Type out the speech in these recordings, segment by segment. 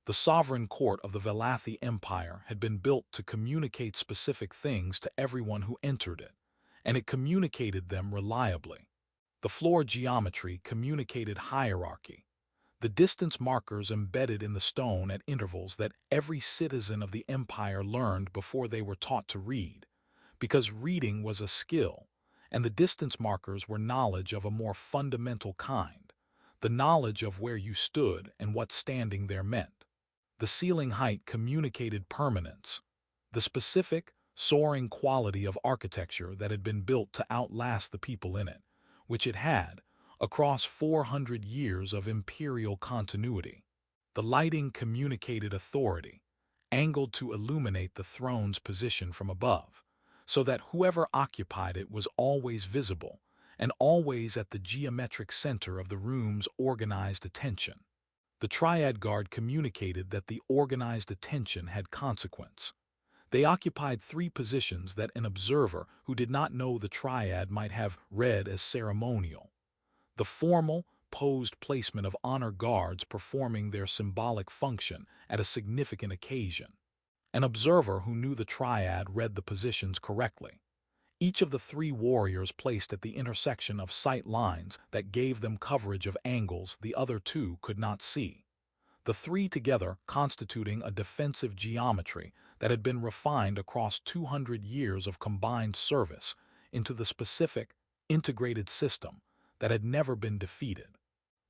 The sovereign court of the Velathi Empire had been built to communicate specific things to everyone who entered it, and it communicated them reliably. The floor geometry communicated hierarchy. The distance markers embedded in the stone at intervals that every citizen of the empire learned before they were taught to read, because reading was a skill, and the distance markers were knowledge of a more fundamental kind, the knowledge of where you stood and what standing there meant. The ceiling height communicated permanence, the specific, soaring quality of architecture that had been built to outlast the people in it, which it had, across 400 years of imperial continuity. The lighting communicated authority, angled to illuminate the throne's position from above, so that whoever occupied it was always visible and always at the geometric center of the room's organized attention. The Triad Guard communicated that the organized attention had consequence. They occupied 3 positions that an observer who did not know the Triad might have read as ceremonial. The formal, posed placement of honor guards performing their symbolic function at a significant occasion. An observer who knew the Triad read the positions correctly. Each of the 3 warriors placed at the intersection of sight lines that gave them coverage of angles the other 2 could not see. The 3 together constituting a defensive geometry that had been refined across 200 years of combined service into the specific, integrated system that had never been defeated.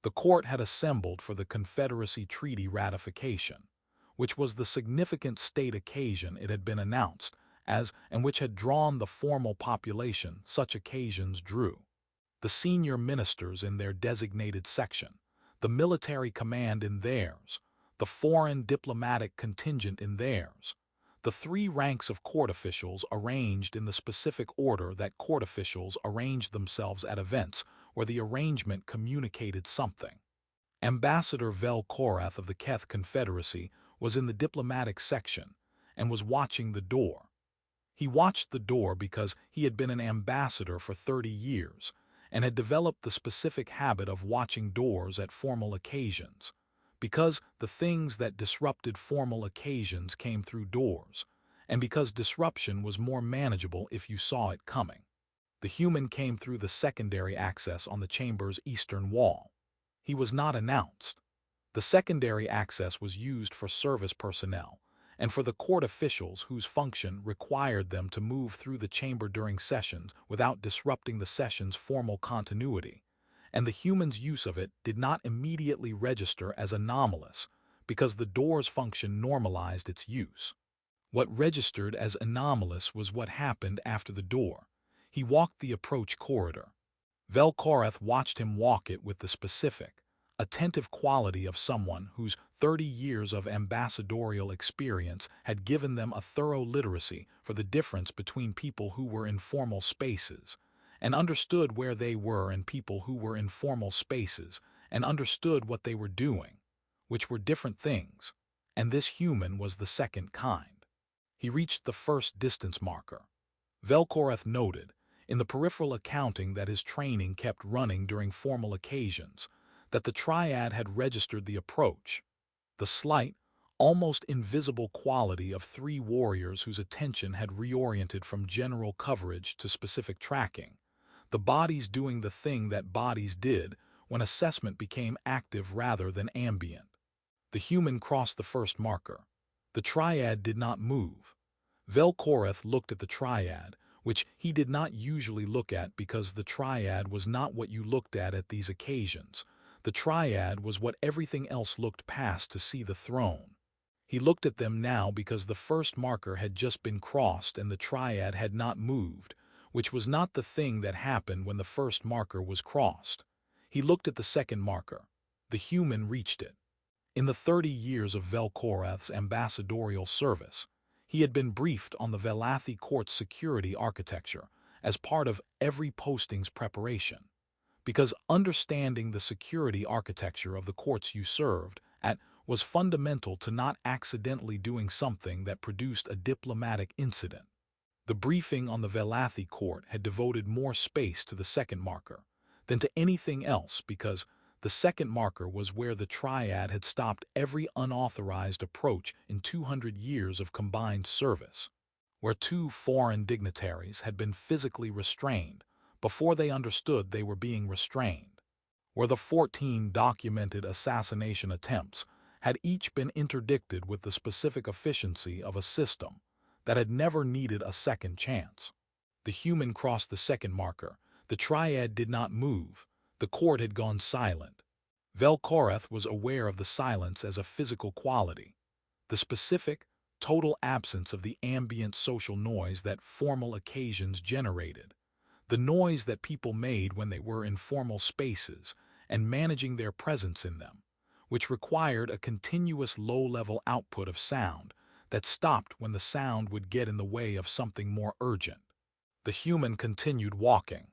The court had assembled for the Confederacy Treaty ratification, which was the significant state occasion it had been announced as and which had drawn the formal population such occasions drew. The senior ministers in their designated section, the military command in theirs, the foreign diplomatic contingent in theirs, the 3 ranks of court officials arranged in the specific order that court officials arranged themselves at events where the arrangement communicated something. Ambassador Vel-Korath of the Keth Confederacy was in the diplomatic section and was watching the door. He watched the door because he had been an ambassador for 30 years and had developed the specific habit of watching doors at formal occasions, because the things that disrupted formal occasions came through doors, and because disruption was more manageable if you saw it coming. The human came through the secondary access on the chamber's eastern wall. He was not announced. The secondary access was used for service personnel and for the court officials whose function required them to move through the chamber during sessions without disrupting the session's formal continuity, and the human's use of it did not immediately register as anomalous because the door's function normalized its use. What registered as anomalous was what happened after the door. He walked the approach corridor. Vel-Korath watched him walk it with the specific, attentive quality of someone whose 30 years of ambassadorial experience had given them a thorough literacy for the difference between people who were in formal spaces, and understood where they were and people who were in formal spaces, and understood what they were doing, which were different things, and this human was the second kind. He reached the first distance marker. Vel-Korath noted, in the peripheral accounting that his training kept running during formal occasions, that the Triad had registered the approach, the slight, almost invisible quality of 3 warriors whose attention had reoriented from general coverage to specific tracking, the bodies doing the thing that bodies did when assessment became active rather than ambient. The human crossed the first marker. The Triad did not move. Vel-Korath looked at the Triad, which he did not usually look at because the Triad was not what you looked at these occasions. The Triad was what everything else looked past to see the throne. He looked at them now because the first marker had just been crossed and the Triad had not moved, which was not the thing that happened when the first marker was crossed. He looked at the second marker. The human reached it. In the 30 years of Vel-Korath's ambassadorial service, he had been briefed on the Velathi court's security architecture as part of every posting's preparation, because understanding the security architecture of the courts you served at was fundamental to not accidentally doing something that produced a diplomatic incident. The briefing on the Velathi court had devoted more space to the second marker than to anything else because the The second marker was where the Triad had stopped every unauthorized approach in 200 years of combined service, where two foreign dignitaries had been physically restrained before they understood they were being restrained, where the 14 documented assassination attempts had each been interdicted with the specific efficiency of a system that had never needed a second chance. The human crossed the second marker. The Triad did not move. The court had gone silent. Velkorath was aware of the silence as a physical quality, the specific, total absence of the ambient social noise that formal occasions generated, the noise that people made when they were in formal spaces and managing their presence in them, which required a continuous low-level output of sound that stopped when the sound would get in the way of something more urgent. The human continued walking.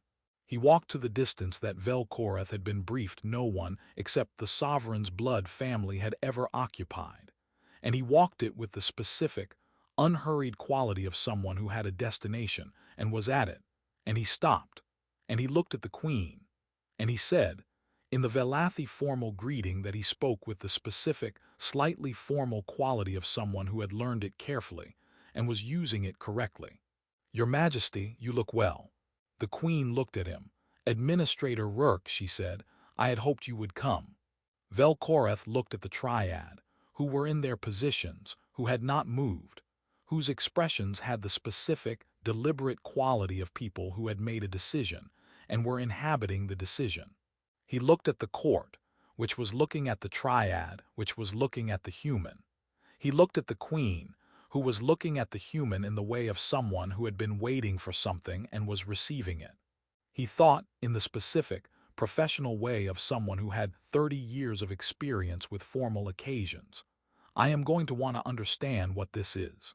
He walked to the distance that Velkorath had been briefed no one except the sovereign's blood family had ever occupied, and he walked it with the specific, unhurried quality of someone who had a destination and was at it, and he stopped, and he looked at the queen, and he said, in the Velathi formal greeting that he spoke with the specific, slightly formal quality of someone who had learned it carefully and was using it correctly. "Your Majesty, you look well." The queen looked at him. "Administrator Rourke," she said, "I had hoped you would come." Velkorath looked at the Triad, who were in their positions, who had not moved, whose expressions had the specific, deliberate quality of people who had made a decision and were inhabiting the decision. He looked at the court, which was looking at the Triad, which was looking at the human. He looked at the queen, who was looking at the human in the way of someone who had been waiting for something and was receiving it. He thought, in the specific, professional way of someone who had 30 years of experience with formal occasions. "I am going to want to understand what this is."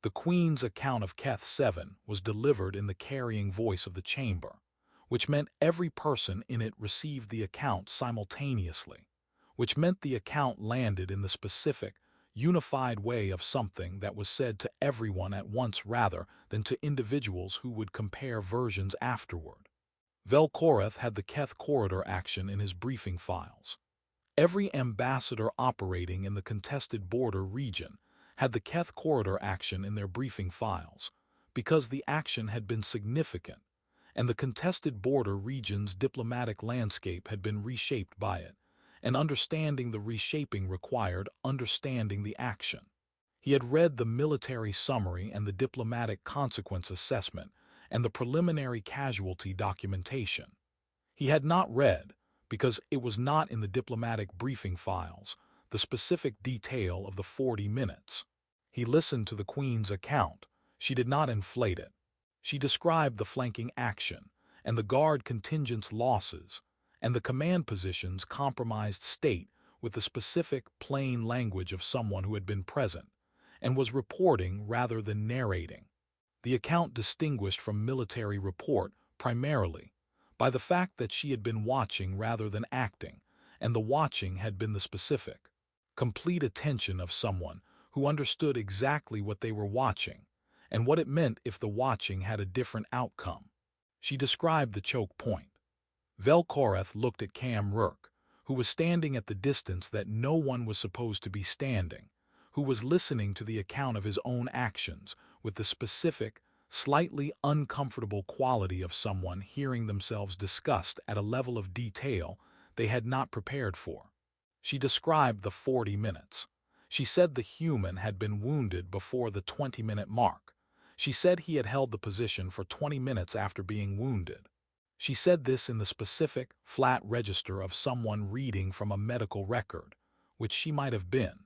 The Queen's account of Keth 7 was delivered in the carrying voice of the chamber, which meant every person in it received the account simultaneously, which meant the account landed in the specific, unified way of something that was said to everyone at once rather than to individuals who would compare versions afterward. Velkorath had the Keth corridor action in his briefing files. Every ambassador operating in the contested border region had the Keth corridor action in their briefing files, because the action had been significant, and the contested border region's diplomatic landscape had been reshaped by it, and understanding the reshaping required understanding the action. He had read the military summary and the diplomatic consequence assessment and the preliminary casualty documentation. He had not read, because it was not in the diplomatic briefing files, the specific detail of the 40 minutes. He listened to the Queen's account. She did not inflate it. She described the flanking action and the Guard contingent's losses and the command position's compromised state with the specific, plain language of someone who had been present and was reporting rather than narrating. The account distinguished from military report primarily by the fact that she had been watching rather than acting, and the watching had been the specific, complete attention of someone who understood exactly what they were watching and what it meant if the watching had a different outcome. She described the choke point. Velkorath looked at Cam Rourke, who was standing at the distance that no one was supposed to be standing, who was listening to the account of his own actions with the specific, slightly uncomfortable quality of someone hearing themselves discussed at a level of detail they had not prepared for. She described the 40 minutes. She said the human had been wounded before the 20-minute mark. She said he had held the position for 20 minutes after being wounded. She said this in the specific, flat register of someone reading from a medical record, which she might have been,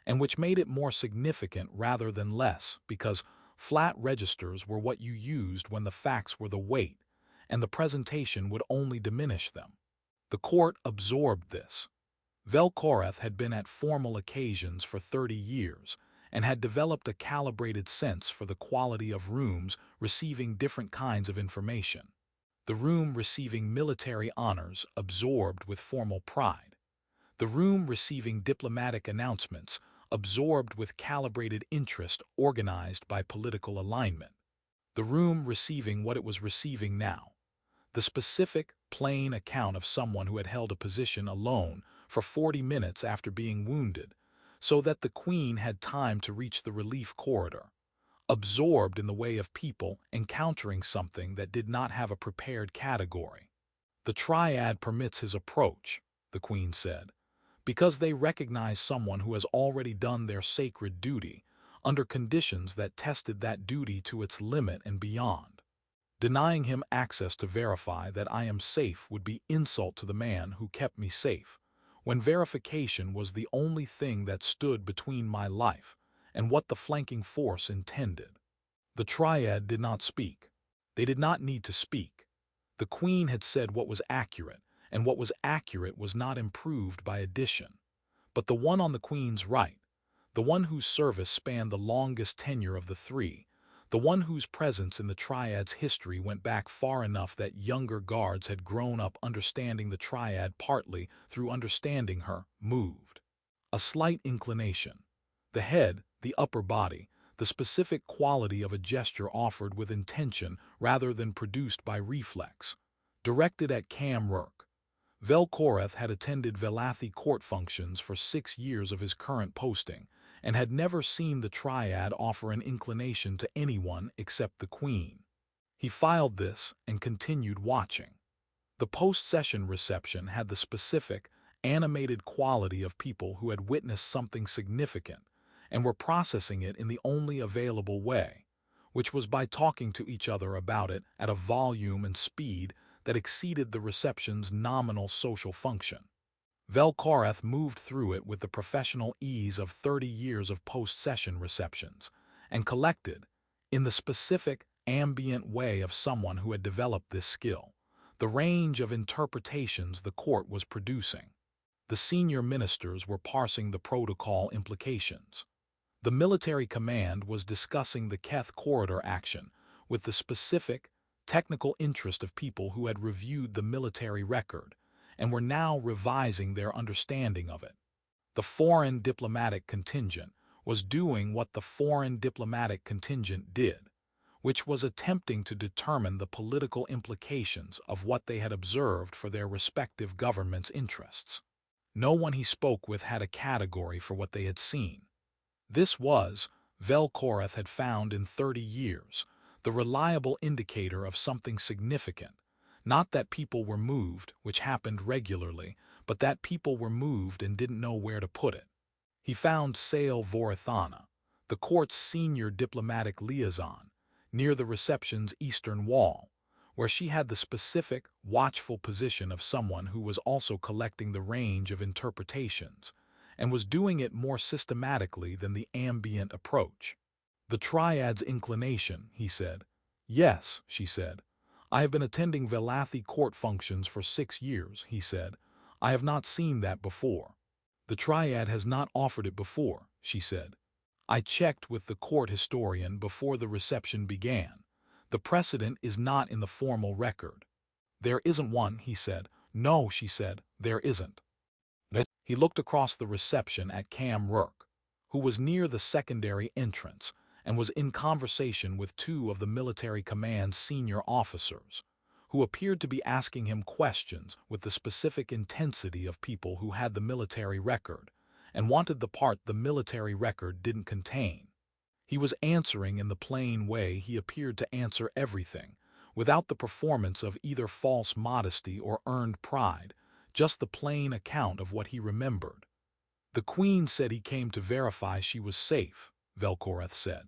and which made it more significant rather than less, because flat registers were what you used when the facts were the weight, and the presentation would only diminish them. The court absorbed this. Velkorath had been at formal occasions for 30 years and had developed a calibrated sense for the quality of rooms receiving different kinds of information. The room receiving military honors absorbed with formal pride. The room receiving diplomatic announcements absorbed with calibrated interest organized by political alignment. The room receiving what it was receiving now. The specific, plain account of someone who had held a position alone for 40 minutes after being wounded, so that the Queen had time to reach the relief corridor, absorbed in the way of people encountering something that did not have a prepared category. The Triad permits his approach, the Queen said, because they recognize someone who has already done their sacred duty under conditions that tested that duty to its limit and beyond. Denying him access to verify that I am safe would be insult to the man who kept me safe, when verification was the only thing that stood between my life and what the flanking force intended. The Triad did not speak. They did not need to speak. The Queen had said what was accurate, and what was accurate was not improved by addition. But the one on the Queen's right, the one whose service spanned the longest tenure of the three, the one whose presence in the Triad's history went back far enough that younger guards had grown up understanding the Triad partly through understanding her, moved. A slight inclination. The head, the upper body, the specific quality of a gesture offered with intention rather than produced by reflex. Directed at Cam Rourke. Velkoreth had attended Velathi court functions for 6 years of his current posting, and had never seen the Triad offer an inclination to anyone except the Queen. He filed this and continued watching. The post-session reception had the specific, animated quality of people who had witnessed something significant and were processing it in the only available way, which was by talking to each other about it at a volume and speed that exceeded the reception's nominal social function. Velkoreth moved through it with the professional ease of 30 years of post-session receptions, and collected, in the specific, ambient way of someone who had developed this skill, the range of interpretations the court was producing. The senior ministers were parsing the protocol implications. The military command was discussing the Keth corridor action with the specific, technical interest of people who had reviewed the military record and were now revising their understanding of it. The foreign diplomatic contingent was doing what the foreign diplomatic contingent did, which was attempting to determine the political implications of what they had observed for their respective governments' interests. No one he spoke with had a category for what they had seen. This was, Velkoreth had found in 30 years, the reliable indicator of something significant, not that people were moved, which happened regularly, but that people were moved and didn't know where to put it. He found Sale Vorithana, the court's senior diplomatic liaison, near the reception's eastern wall, where she had the specific, watchful position of someone who was also collecting the range of interpretations, and was doing it more systematically than the ambient approach. The Triad's inclination, he said. Yes, she said. I have been attending Velathi court functions for 6 years, he said. I have not seen that before. The Triad has not offered it before, she said. I checked with the court historian before the reception began. The precedent is not in the formal record. There isn't one, he said. No, she said, there isn't. He looked across the reception at Cam Rourke, who was near the secondary entrance and was in conversation with 2 of the military command's senior officers, who appeared to be asking him questions with the specific intensity of people who had the military record and wanted the part the military record didn't contain. He was answering in the plain way he appeared to answer everything, without the performance of either false modesty or earned pride, just the plain account of what he remembered. The Queen said he came to verify she was safe, Velkoreth said.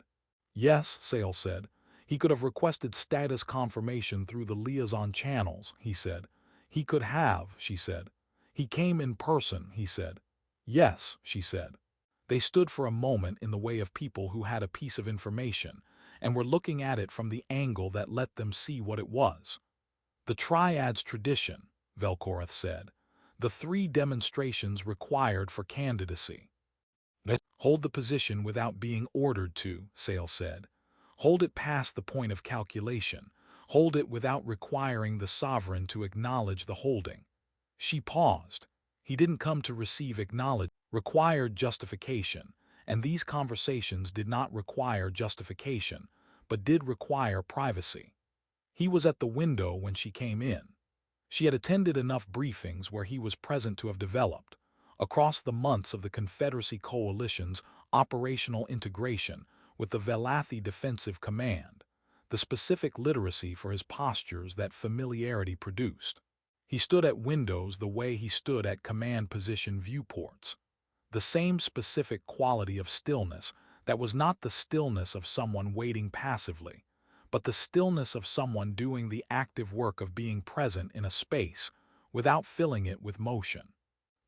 Yes, Sale said. He could have requested status confirmation through the liaison channels, he said. He could have, she said. He came in person, he said. Yes, she said. They stood for a moment in the way of people who had a piece of information and were looking at it from the angle that let them see what it was. The Triad's tradition, Velkoreth said. The 3 demonstrations required for candidacy. Hold the position without being ordered to, Sale said. Hold it past the point of calculation. Hold it without requiring the sovereign to acknowledge the holding. She paused. He didn't come to receive acknowledgement, required justification, and these conversations did not require justification, but did require privacy. He was at the window when she came in. She had attended enough briefings where he was present to have developed, across the months of the Confederacy Coalition's operational integration with the Velathi Defensive Command, the specific literacy for his postures that familiarity produced. He stood at windows the way he stood at command position viewports. The same specific quality of stillness that was not the stillness of someone waiting passively, but the stillness of someone doing the active work of being present in a space without filling it with motion.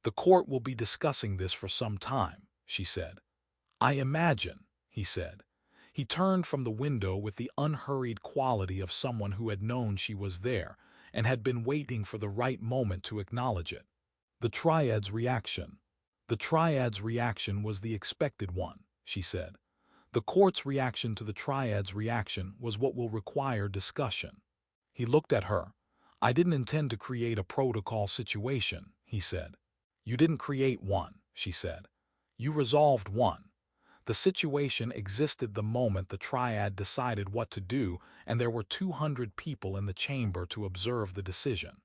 The court will be discussing this for some time, she said. I imagine, he said. He turned from the window with the unhurried quality of someone who had known she was there and had been waiting for the right moment to acknowledge it. The Triad's reaction. The Triad's reaction was the expected one, she said. The court's reaction to the Triad's reaction was what will require discussion. He looked at her. I didn't intend to create a protocol situation, he said. You didn't create one, she said. You resolved one. The situation existed the moment the Triad decided what to do, and there were 200 people in the chamber to observe the decision.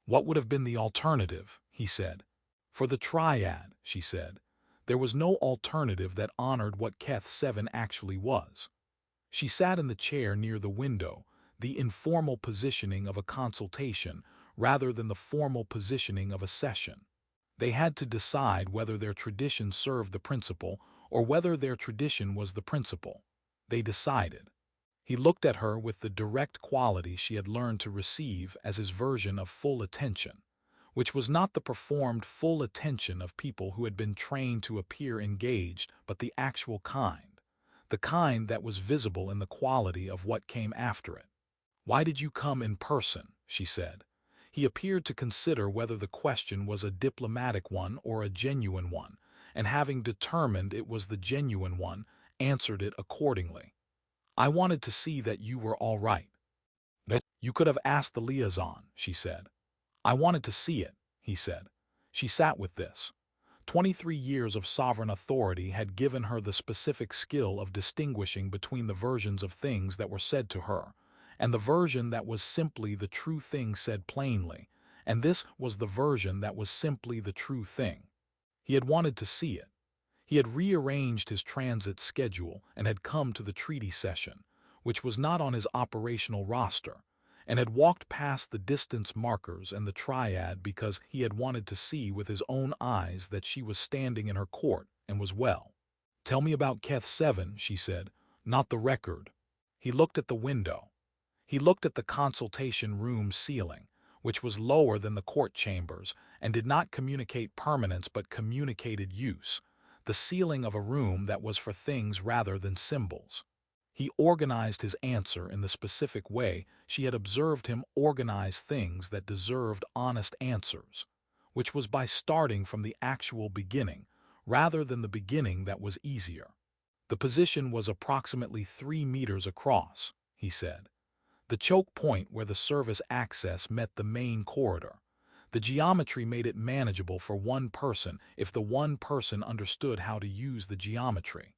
What would have been the alternative, he said. For the Triad, she said, there was no alternative that honored what Keth 7 actually was. She sat in the chair near the window, the informal positioning of a consultation rather than the formal positioning of a session. They had to decide whether their tradition served the principle or whether their tradition was the principle. They decided. He looked at her with the direct quality she had learned to receive as his version of full attention, which was not the performed full attention of people who had been trained to appear engaged, but the actual kind, the kind that was visible in the quality of what came after it. Why did you come in person? She said. He appeared to consider whether the question was a diplomatic one or a genuine one, and having determined it was the genuine one, answered it accordingly. I wanted to see that you were all right. You could have asked the liaison, she said. I wanted to see it, he said. She sat with this. 23 years of sovereign authority had given her the specific skill of distinguishing between the versions of things that were said to her, and the version that was simply the true thing said plainly, and this was the version that was simply the true thing. He had wanted to see it. He had rearranged his transit schedule and had come to the treaty session, which was not on his operational roster, and had walked past the distance markers and the Triad because he had wanted to see with his own eyes that she was standing in her court and was well. Tell me about Keth 7, she said, not the record. He looked at the window. He looked at the consultation room ceiling, which was lower than the court chambers and did not communicate permanence but communicated use, the ceiling of a room that was for things rather than symbols. He organized his answer in the specific way she had observed him organize things that deserved honest answers, which was by starting from the actual beginning rather than the beginning that was easier. The position was approximately 3 meters across, he said. The choke point where the service access met the main corridor. The geometry made it manageable for one person if the one person understood how to use the geometry.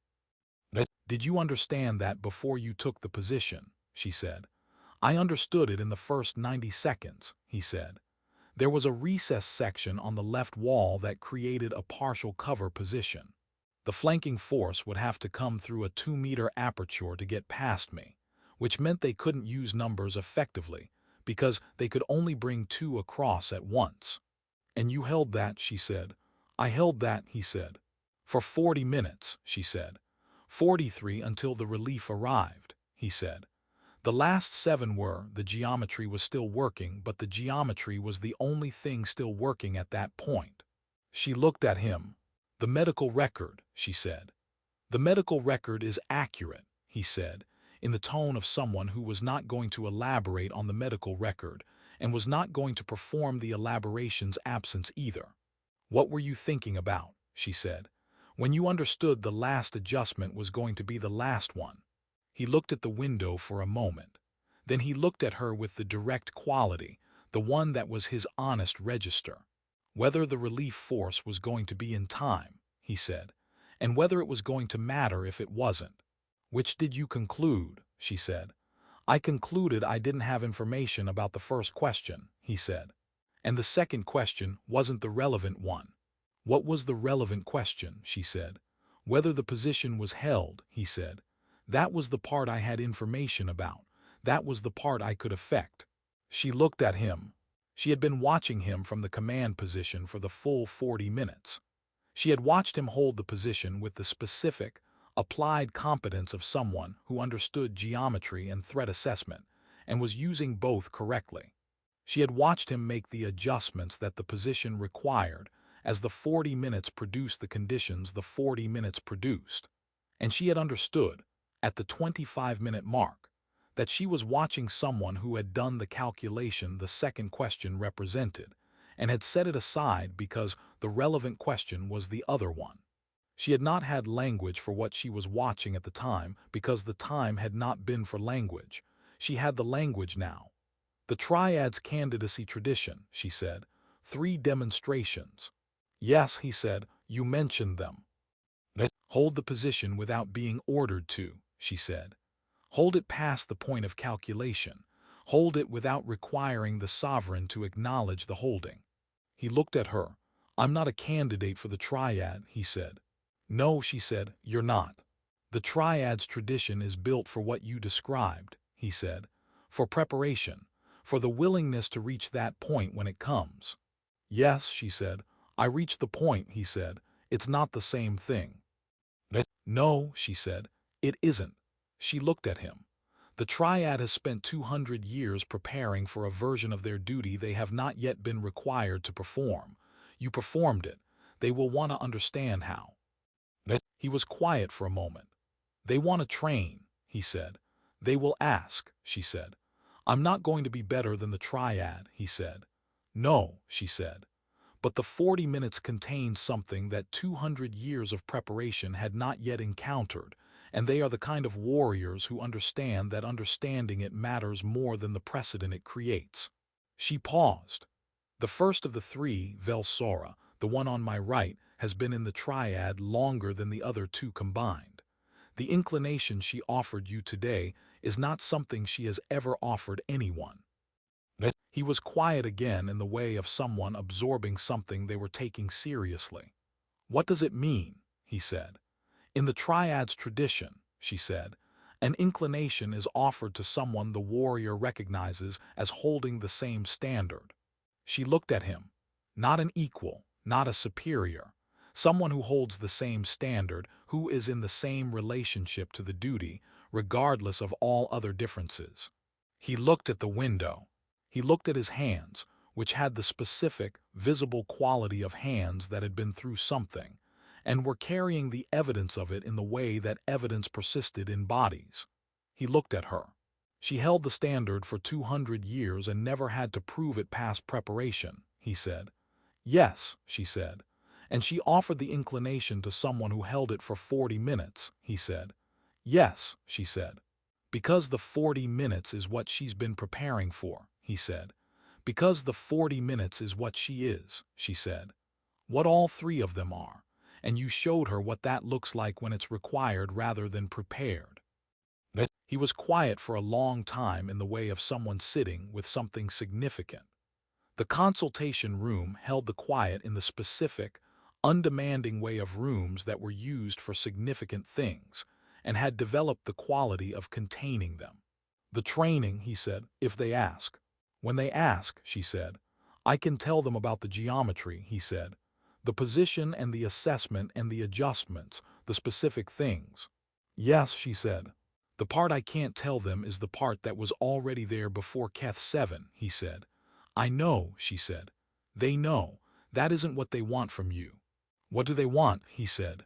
Did you understand that before you took the position? She said. I understood it in the first 90 seconds, he said. There was a recess section on the left wall that created a partial cover position. The flanking force would have to come through a 2-meter aperture to get past me, which meant they couldn't use numbers effectively, because they could only bring 2 across at once. And you held that, she said. I held that, he said. For 40 minutes, she said. 43 until the relief arrived, he said. The last 7 were, the geometry was still working, but the geometry was the only thing still working at that point. She looked at him. The medical record, she said. The medical record is accurate, he said, in the tone of someone who was not going to elaborate on the medical record and was not going to perform the elaboration's absence either. What were you thinking about, she said, when you understood the last adjustment was going to be the last one? He looked at the window for a moment. Then he looked at her with the direct quality, the one that was his honest register. Whether the relief force was going to be in time, he said, and whether it was going to matter if it wasn't. Which did you conclude? She said. I concluded I didn't have information about the first question, he said. And the second question wasn't the relevant one. What was the relevant question, she said. Whether the position was held, he said. That was the part I had information about. That was the part I could affect. She looked at him. She had been watching him from the command position for the full 40 minutes. She had watched him hold the position with the specific, applied competence of someone who understood geometry and threat assessment and was using both correctly. She had watched him make the adjustments that the position required as the 40 minutes produced the conditions the 40 minutes produced. And she had understood, at the 25-minute mark, that she was watching someone who had done the calculation the second question represented and had set it aside because the relevant question was the other one. She had not had language for what she was watching at the time because the time had not been for language. She had the language now. The Triad's candidacy tradition, she said. 3 demonstrations. Yes, he said, you mentioned them. Hold the position without being ordered to, she said. Hold it past the point of calculation. Hold it without requiring the sovereign to acknowledge the holding. He looked at her. I'm not a candidate for the Triad, he said. No, she said, you're not. The Triad's tradition is built for what you described, he said. For preparation. For the willingness to reach that point when it comes. Yes, she said. I reached the point, he said. It's not the same thing. No, she said. It isn't. She looked at him. The Triad has spent 200 years preparing for a version of their duty they have not yet been required to perform. You performed it. They will want to understand how. He was quiet for a moment. They want to train, he said. They will ask, she said. I'm not going to be better than the Triad, he said. No, she said. But the 40 minutes contained something that 200 years of preparation had not yet encountered, and they are the kind of warriors who understand that understanding it matters more than the precedent it creates. She paused. The first of the 3, Velsora, the one on my right, has been in the Triad longer than the other 2 combined. The inclination she offered you today is not something she has ever offered anyone. He was quiet again in the way of someone absorbing something they were taking seriously. What does it mean? He said. In the Triad's tradition, she said, an inclination is offered to someone the warrior recognizes as holding the same standard. She looked at him. Not an equal, not a superior. Someone who holds the same standard, who is in the same relationship to the duty, regardless of all other differences. He looked at the window. He looked at his hands, which had the specific, visible quality of hands that had been through something, and were carrying the evidence of it in the way that evidence persisted in bodies. He looked at her. She held the standard for 200 years and never had to prove it past preparation, he said. Yes, she said. And she offered the inclination to someone who held it for 40 minutes, he said. Yes, she said. Because the 40 minutes is what she's been preparing for, he said. Because the 40 minutes is what she is, she said. What all 3 of them are. And you showed her what that looks like when it's required rather than prepared. He was quiet for a long time in the way of someone sitting with something significant. The consultation room held the quiet in the specific, undemanding way of rooms that were used for significant things and had developed the quality of containing them. The training, he said, if they ask. When they ask, she said, I can tell them about the geometry, he said. The position and the assessment and the adjustments, the specific things. Yes, she said. The part I can't tell them is the part that was already there before Keth 7, he said. I know, she said. They know. That isn't what they want from you. What do they want, he said.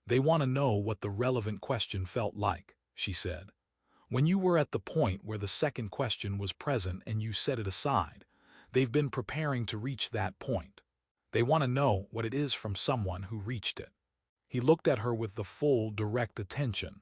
They want to know what the relevant question felt like, she said. When you were at the point where the second question was present and you set it aside, they've been preparing to reach that point. They want to know what it is from someone who reached it. He looked at her with the full, direct attention.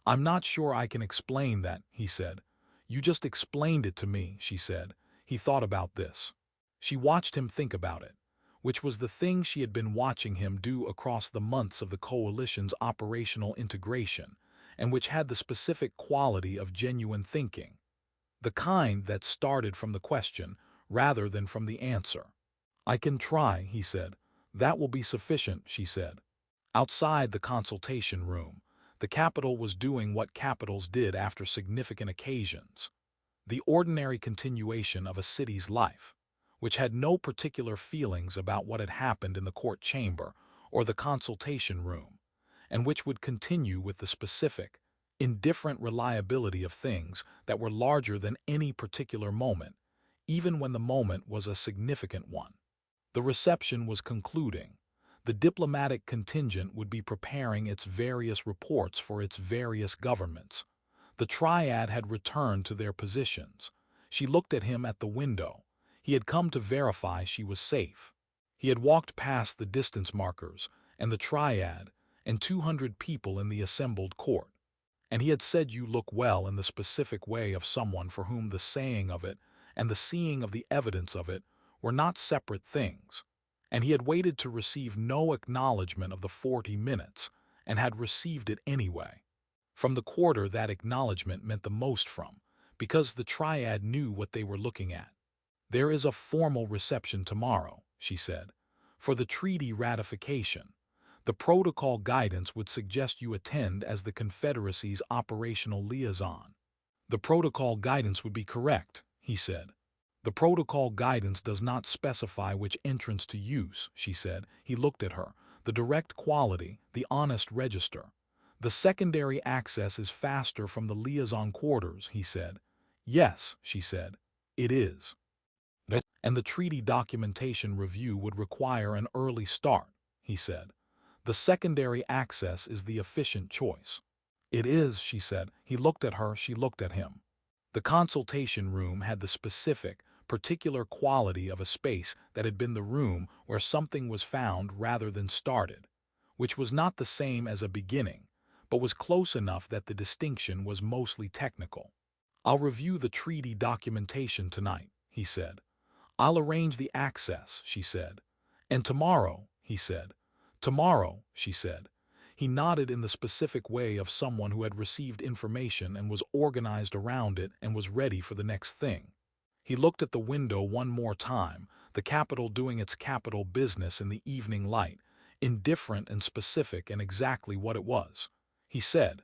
I'm not sure I can explain that, he said. You just explained it to me, she said. He thought about this. She watched him think about it, which was the thing she had been watching him do across the months of the coalition's operational integration, and which had the specific quality of genuine thinking. the kind that started from the question rather than from the answer. "I can try," he said. "That will be sufficient," she said. Outside the consultation room, the capital was doing what capitals did after significant occasions, the ordinary continuation of a city's life, which had no particular feelings about what had happened in the court chamber or the consultation room, and which would continue with the specific, indifferent reliability of things that were larger than any particular moment, even when the moment was a significant one. The reception was concluding. The diplomatic contingent would be preparing its various reports for its various governments. The Triad had returned to their positions. She looked at him at the window. He had come to verify she was safe. He had walked past the distance markers and the Triad and 200 people in the assembled court. And he had said, "You look well," in the specific way of someone for whom the saying of it and the seeing of the evidence of it were not separate things. And he had waited to receive no acknowledgement of the 40 minutes, and had received it anyway. From the quarter that acknowledgement meant the most from, because the Triad knew what they were looking at. "There is a formal reception tomorrow," she said, "for the treaty ratification. The protocol guidance would suggest you attend as the Confederacy's operational liaison." "The protocol guidance would be correct," he said. "The protocol guidance does not specify which entrance to use," she said. He looked at her. "The direct quality, the honest register. The secondary access is faster from the liaison quarters," he said. "Yes," she said, "it is. And the treaty documentation review would require an early start," he said. "The secondary access is the efficient choice." "It is," she said. He looked at her, she looked at him. The consultation room had the specific, particular quality of a space that had been the room where something was found rather than started, which was not the same as a beginning, but was close enough that the distinction was mostly technical. "I'll review the treaty documentation tonight," he said. "I'll arrange the access," she said. "And tomorrow," he said. "Tomorrow," she said. He nodded in the specific way of someone who had received information and was organized around it and was ready for the next thing. He looked at the window one more time, the capital doing its capital business in the evening light, indifferent and specific and exactly what it was. He said,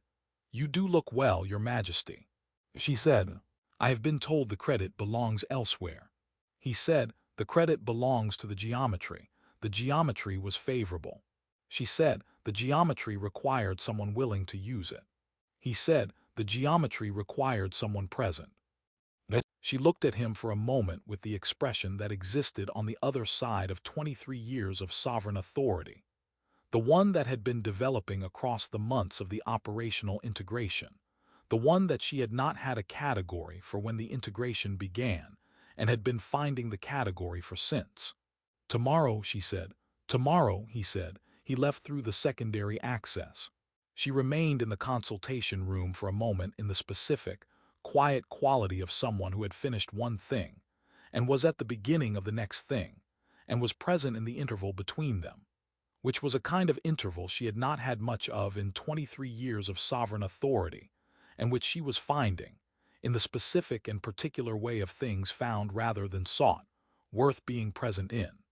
"You do look well, Your Majesty." She said, "I have been told the credit belongs elsewhere." He said, "The credit belongs to the geometry. The geometry was favorable." She said, "The geometry required someone willing to use it." He said, "The geometry required someone present." She looked at him for a moment with the expression that existed on the other side of 23 years of sovereign authority, the one that had been developing across the months of the operational integration, the one that she had not had a category for when the integration began and had been finding the category for since. "Tomorrow," she said. "Tomorrow," he said. He left through the secondary access. She remained in the consultation room for a moment in the specific, quiet quality of someone who had finished one thing, and was at the beginning of the next thing, and was present in the interval between them, which was a kind of interval she had not had much of in 23 years of sovereign authority, and which she was finding, in the specific and particular way of things found rather than sought, worth being present in.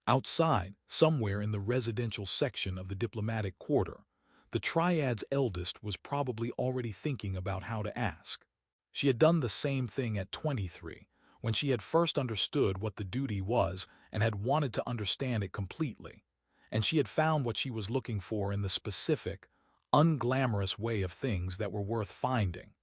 Outside, somewhere in the residential section of the diplomatic quarter, the Triad's eldest was probably already thinking about how to ask. She had done the same thing at 23, when she had first understood what the duty was and had wanted to understand it completely, and she had found what she was looking for in the specific, unglamorous way of things that were worth finding,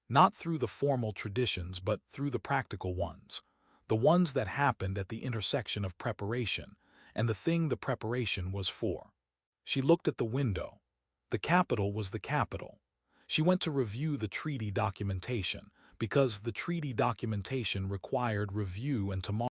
not through the formal traditions but through the practical ones, the ones that happened at the intersection of preparation and the thing the preparation was for. She looked at the window. The capital was the capital. She went to review the treaty documentation, because the treaty documentation required review, and tomorrow